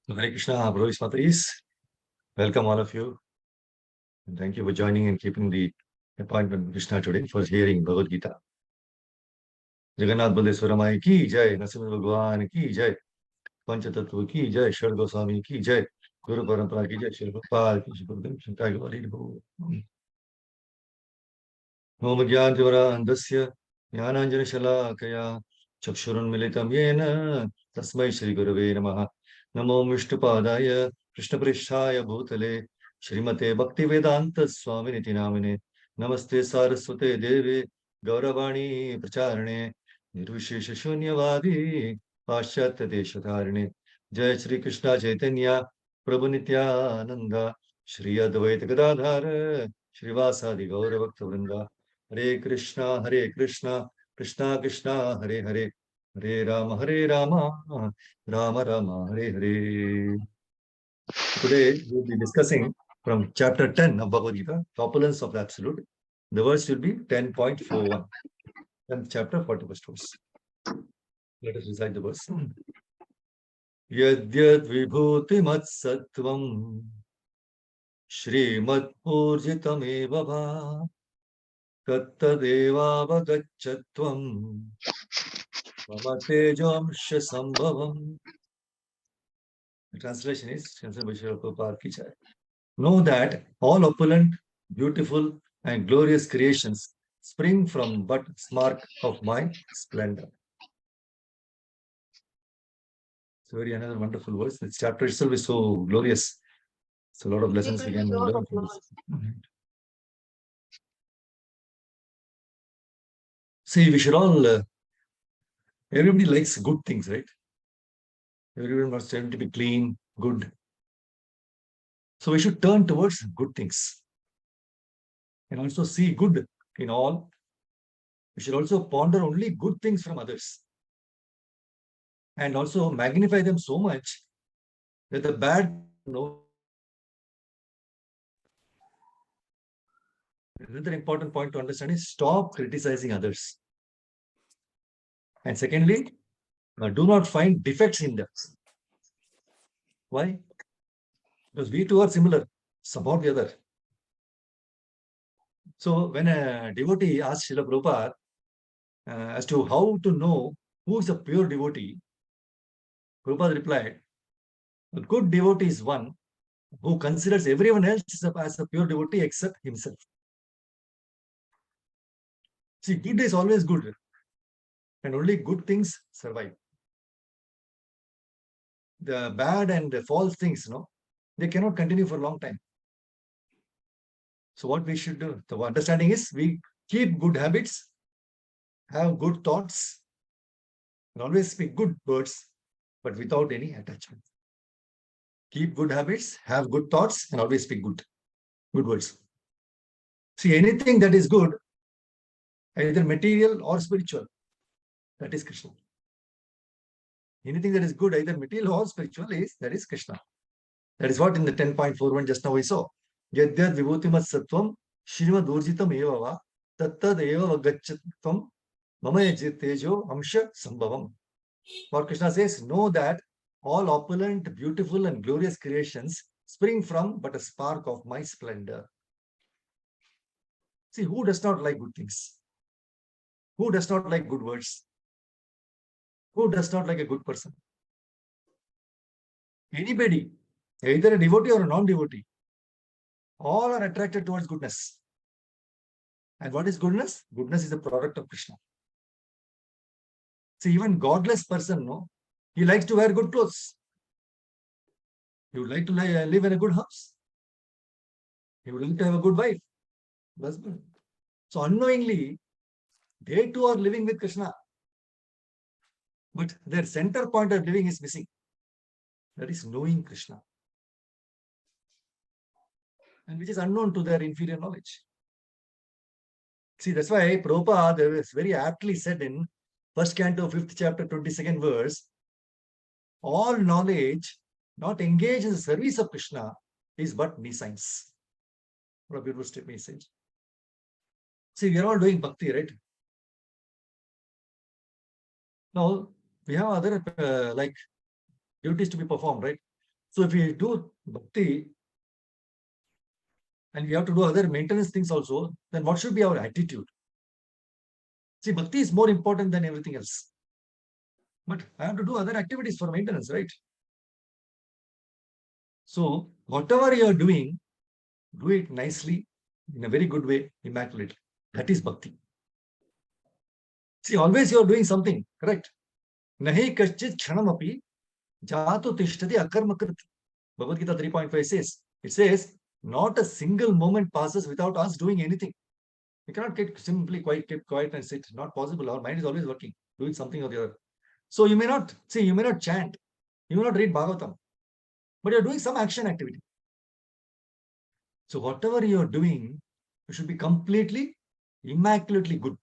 Hare Krishna, Brothers Mataris. Welcome all of you. And thank you for joining and keeping the appointment with Krishna today for hearing Bhagavad Gita. Jagannath Baldeswara Mai ki jai, Narasimha Bhagwan ki jai, Panchatattva ki jai, Shar Goswami ki jai, Guru Parampara ki jai, Shri Prabhupada ki jai, Gurudev Shankar Gauri Bhagwan. Om Gyan Tivara Andasya, Jnananjana Shalakaya, Chakshurun Militam Yena, Tasmai Shri Gurave Namaha, Namo Vishnupadaya, Krishna Prishthaya Bhutale, Shrimate Bhaktivedanta Swami Niti Namine, Namaste Saraswate Deve, Gauravani Pracharane, Nirvishesha Shunyavadi, Paschatya Deshatarine, Jai Shri Krishna Chaitanya, Prabhu Nityananda, Shri Advaita Gadadhara, Shrivasadi Gaura Bhakta Vrinda, Hare Krishna, Krishna Krishna, Hare Hare, Hare Rama, Rama Rama, Hare Hare. Today we'll be discussing from chapter 10 of Bhagavad Gita, the opulence of the Absolute. The verse will be 10.41, 10th chapter, 41st verse. Let us recite the verse. Yadyad vibhuti sattvam Shrimad Purjitam eva bha Tattadevavagachatvam Mama Tejamsha Sambhavam. The translation is translated by Srila Prabhupada ki jai. Know that all opulent, beautiful, and glorious creations spring from but spark of my splendor. It's very another wonderful verse. This chapter itself is so glorious. So a lot of lessons we can learn from this. See, we should all, everybody likes good things, right? Everyone wants them to be clean, good. So we should turn towards good things and also see good in all. We should also ponder only good things from others and also magnify them so much that the bad no. Another important point to understand is stop criticizing others. And secondly, do not find defects in them. Why? Because we two are similar, somehow the other. So when a devotee asked Srila Prabhupada as to how to know who is a pure devotee, Prabhupada replied, a good devotee is one who considers everyone else as a pure devotee except himself. See, good is always good, and only good things survive. The bad and the false things, they cannot continue for a long time. So what we should do, the understanding is we keep good habits, have good thoughts, and always speak good words, but without any attachment. Keep good habits, have good thoughts, and always speak good words. See, anything that is good, either material or spiritual, that is Krishna. Anything that is good, either material or spiritual, that is Krishna. That is what in the 10.41 just now we saw. Yadyad vibhutimat sattvam Shrimad Urjitam eva va tattad eva vagachatvam mama tejo amsha sambhavam. What Krishna says, know that all opulent, beautiful, and glorious creations spring from but a spark of my splendor. See, who does not like good things? Who does not like good words? Who does not like a good person? Anybody, either a devotee or a non-devotee, all are attracted towards goodness. And what is goodness? Goodness is a product of Krishna. See, even godless person, he likes to wear good clothes. He would like to live in a good house. He would like to have a good wife, husband. So unknowingly, they too are living with Krishna. But their center point of living is missing. That is knowing Krishna. And which is unknown to their inferior knowledge. See, that's why Prabhupada is very aptly said in 1st canto, 5th chapter, 22nd verse, all knowledge not engaged in the service of Krishna is but nescience. What a beautiful message. See, we are all doing bhakti, right? Now, we have other like duties to be performed, right? So if we do bhakti and we have to do other maintenance things also, then what should be our attitude? See, bhakti is more important than everything else. But I have to do other activities for maintenance, right? So whatever you are doing, do it nicely, in a very good way, immaculately. That is bhakti. See, always you are doing something, correct? Nahi kaschit kshanamapi jato tishtati akarmakrit. Bhagavad Gita 3.5 says, it says, not a single moment passes without us doing anything. We cannot simply keep quiet and sit. Not possible. Our mind is always working, doing something or the other. So you may not chant, you may not read Bhagavatam, but you're doing some action activity. So whatever you're doing, you should be completely, immaculately good.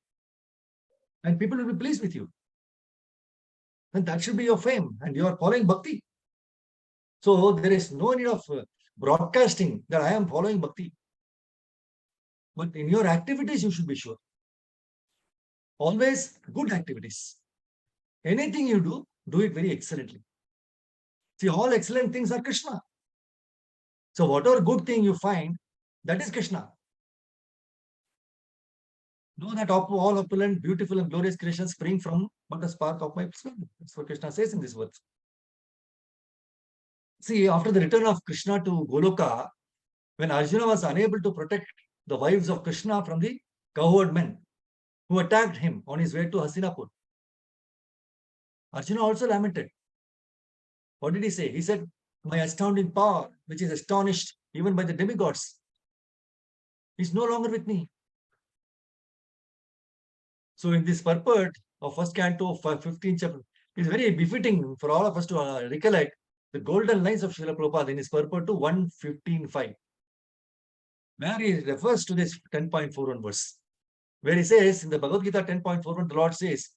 And people will be pleased with you. And that should be your fame. And you are following bhakti. So there is no need of broadcasting that I am following bhakti. But in your activities, you should be sure. Always good activities. Anything you do it very excellently. See, all excellent things are Krishna. So whatever good thing you find, that is Krishna. Know that all opulent, beautiful, and glorious creations spring from but the spark of my spirit. That's what Krishna says in this verse. See, after the return of Krishna to Goloka, when Arjuna was unable to protect the wives of Krishna from the cowherd men who attacked him on his way to Hastinapur, Arjuna also lamented. What did he say? He said, my astounding power, which is astonished even by the demigods, is no longer with me. So in this purport of first canto, 15th chapter, it is very befitting for all of us to recollect the golden lines of Srila Prabhupada in his purport to 115.5, where he refers to this 10.41 verse, where he says in the Bhagavad Gita 10.41, the Lord says,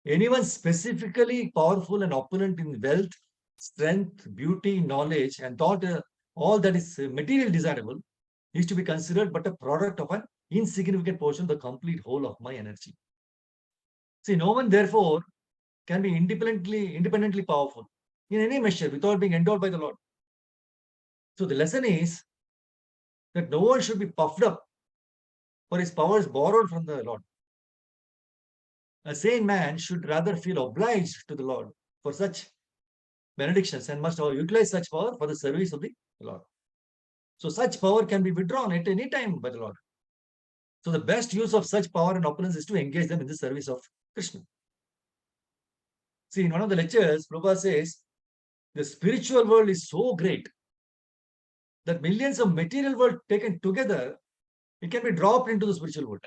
anyone specifically powerful and opulent in wealth, strength, beauty, knowledge, and thought, all that is material desirable, is to be considered but a product of an insignificant portion of the complete whole of my energy. See, no one therefore can be independently powerful in any measure without being endowed by the Lord. So the lesson is that no one should be puffed up for his powers borrowed from the Lord. A sane man should rather feel obliged to the Lord for such benedictions and must utilize such power for the service of the Lord. So such power can be withdrawn at any time by the Lord. So the best use of such power and opulence is to engage them in the service of Krishna. See, in one of the lectures, Prabhupada says, the spiritual world is so great that millions of material world taken together, it can be dropped into the spiritual world.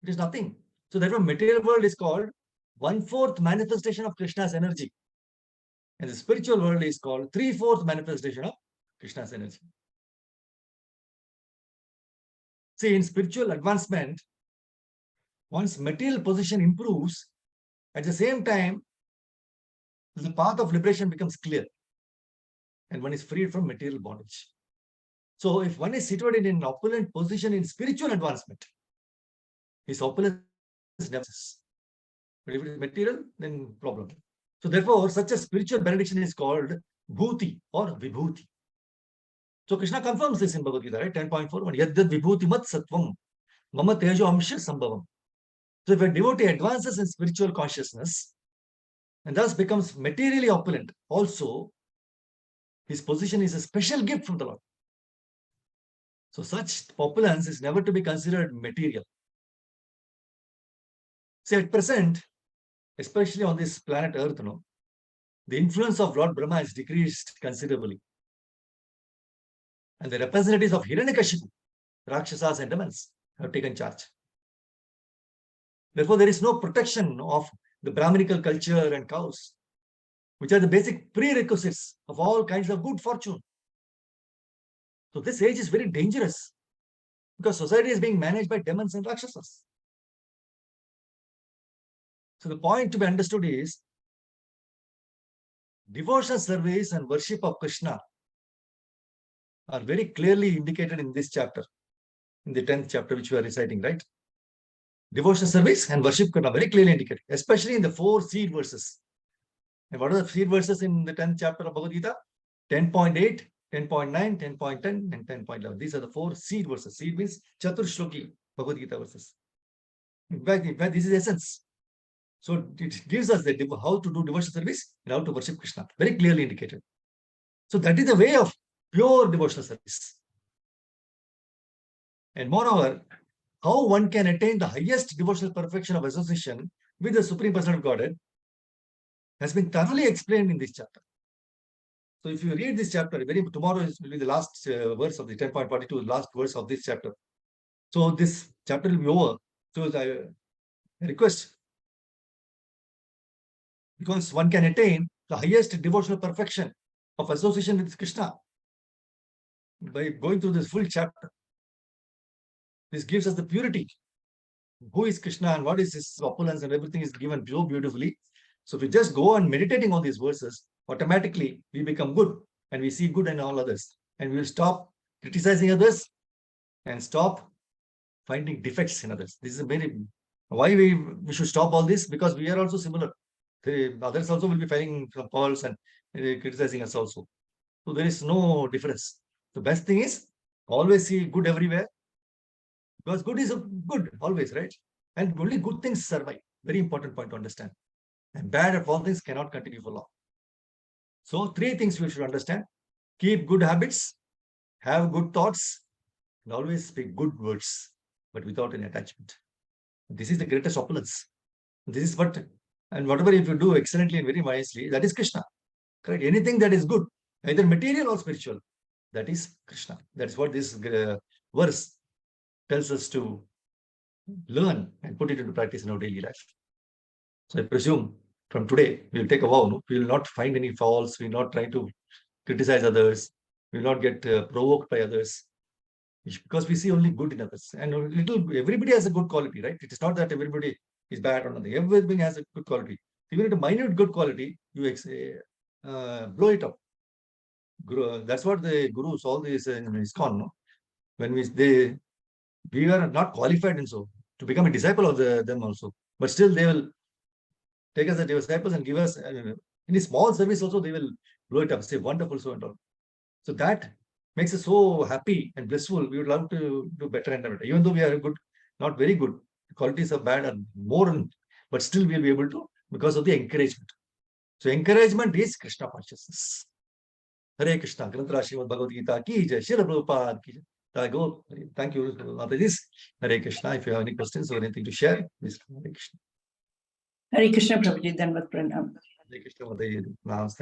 It is nothing. So therefore, material world is called 1/4 manifestation of Krishna's energy. And the spiritual world is called 3/4 manifestation of Krishna's energy. See, in spiritual advancement, one's material position improves. At the same time, the path of liberation becomes clear and one is freed from material bondage. So if one is situated in an opulent position in spiritual advancement, his opulence never ceases. But if it is material, then problem. So therefore, such a spiritual benediction is called bhuti or vibhuti. So Krishna confirms this in Bhagavad Gita, right? 10.41. Yaddad vibhuti mat sattvam mama tejo amsha sambhavam. So if a devotee advances in spiritual consciousness and thus becomes materially opulent, also his position is a special gift from the Lord. So such opulence is never to be considered material. See, at present, especially on this planet Earth, the influence of Lord Brahma is decreased considerably. And the representatives of Hiranyakashipu, Rakshasas and demons, have taken charge. Therefore, there is no protection of the Brahminical culture and cows, which are the basic prerequisites of all kinds of good fortune. So this age is very dangerous because society is being managed by demons and Rakshasas. So the point to be understood is devotional service and worship of Krishna are very clearly indicated in this chapter, in the 10th chapter, which we are reciting, right? Devotional service and worship are very clearly indicated, especially in the 4 seed verses. And what are the seed verses in the 10th chapter of Bhagavad Gita? 10.8, 10.9, 10.10, and 10.11. These are the 4 seed verses. Seed means Chatur Shloki Bhagavad Gita verses. In fact, this is essence. So it gives us how to do devotional service and how to worship Krishna. Very clearly indicated. So that is the way of pure devotional service. And moreover, how one can attain the highest devotional perfection of association with the Supreme Person of Godhead has been thoroughly explained in this chapter. So if you read this chapter, tomorrow will be the last verse of the 10.42, last verse of this chapter. So this chapter will be over. So I request, because one can attain the highest devotional perfection of association with Krishna by going through this full chapter. This gives us the purity. Who is Krishna and what is his opulence and everything is given so beautifully. So if we just go on meditating on these verses, automatically we become good and we see good in all others. And we will stop criticizing others and stop finding defects in others. This is why we should stop all this, because we are also similar. The others also will be finding some faults and criticizing us also. So there is no difference. The best thing is always see good everywhere, because good is good always, right? And only good things survive. Very important point to understand. And bad of all things cannot continue for long. So 3 things we should understand. Keep good habits, have good thoughts, and always speak good words, but without any attachment. This is the greatest opulence. This is what, and whatever if you do excellently and very wisely, that is Krishna. Correct? Anything that is good, either material or spiritual, that is Krishna. That is what this verse tells us to learn and put it into practice in our daily life. So I presume from today, we will take a vow. No? We will not find any faults. We will not try to criticize others. We will not get provoked by others. Because we see only good in others. And everybody has a good quality, right? It is not that everybody is bad or nothing. Everything has a good quality. Even at a minute good quality, you blow it up. That's what the gurus, all these in ISKCON, no? When we are not qualified and so to become a disciple of them also. But still they will take us as disciples and give us in a small service also, they will blow it up, say wonderful, so and all. So that makes us so happy and blissful. We would love to do better and better. Even though we are good, not very good, the qualities are bad and more, but still we'll be able to, because of the encouragement. So encouragement is Krishna consciousness. Hare Krishna. Granthara Srimad Bhagavad Gita ki jai. Srila Prabhupada ki jai. Thank you, Mataji. Hare Krishna. If you have any questions or anything to share, please. Hare Krishna. Hare Krishna, Prabhuji. Dandavat Pranam. Hare Krishna, Mataji. Namaste.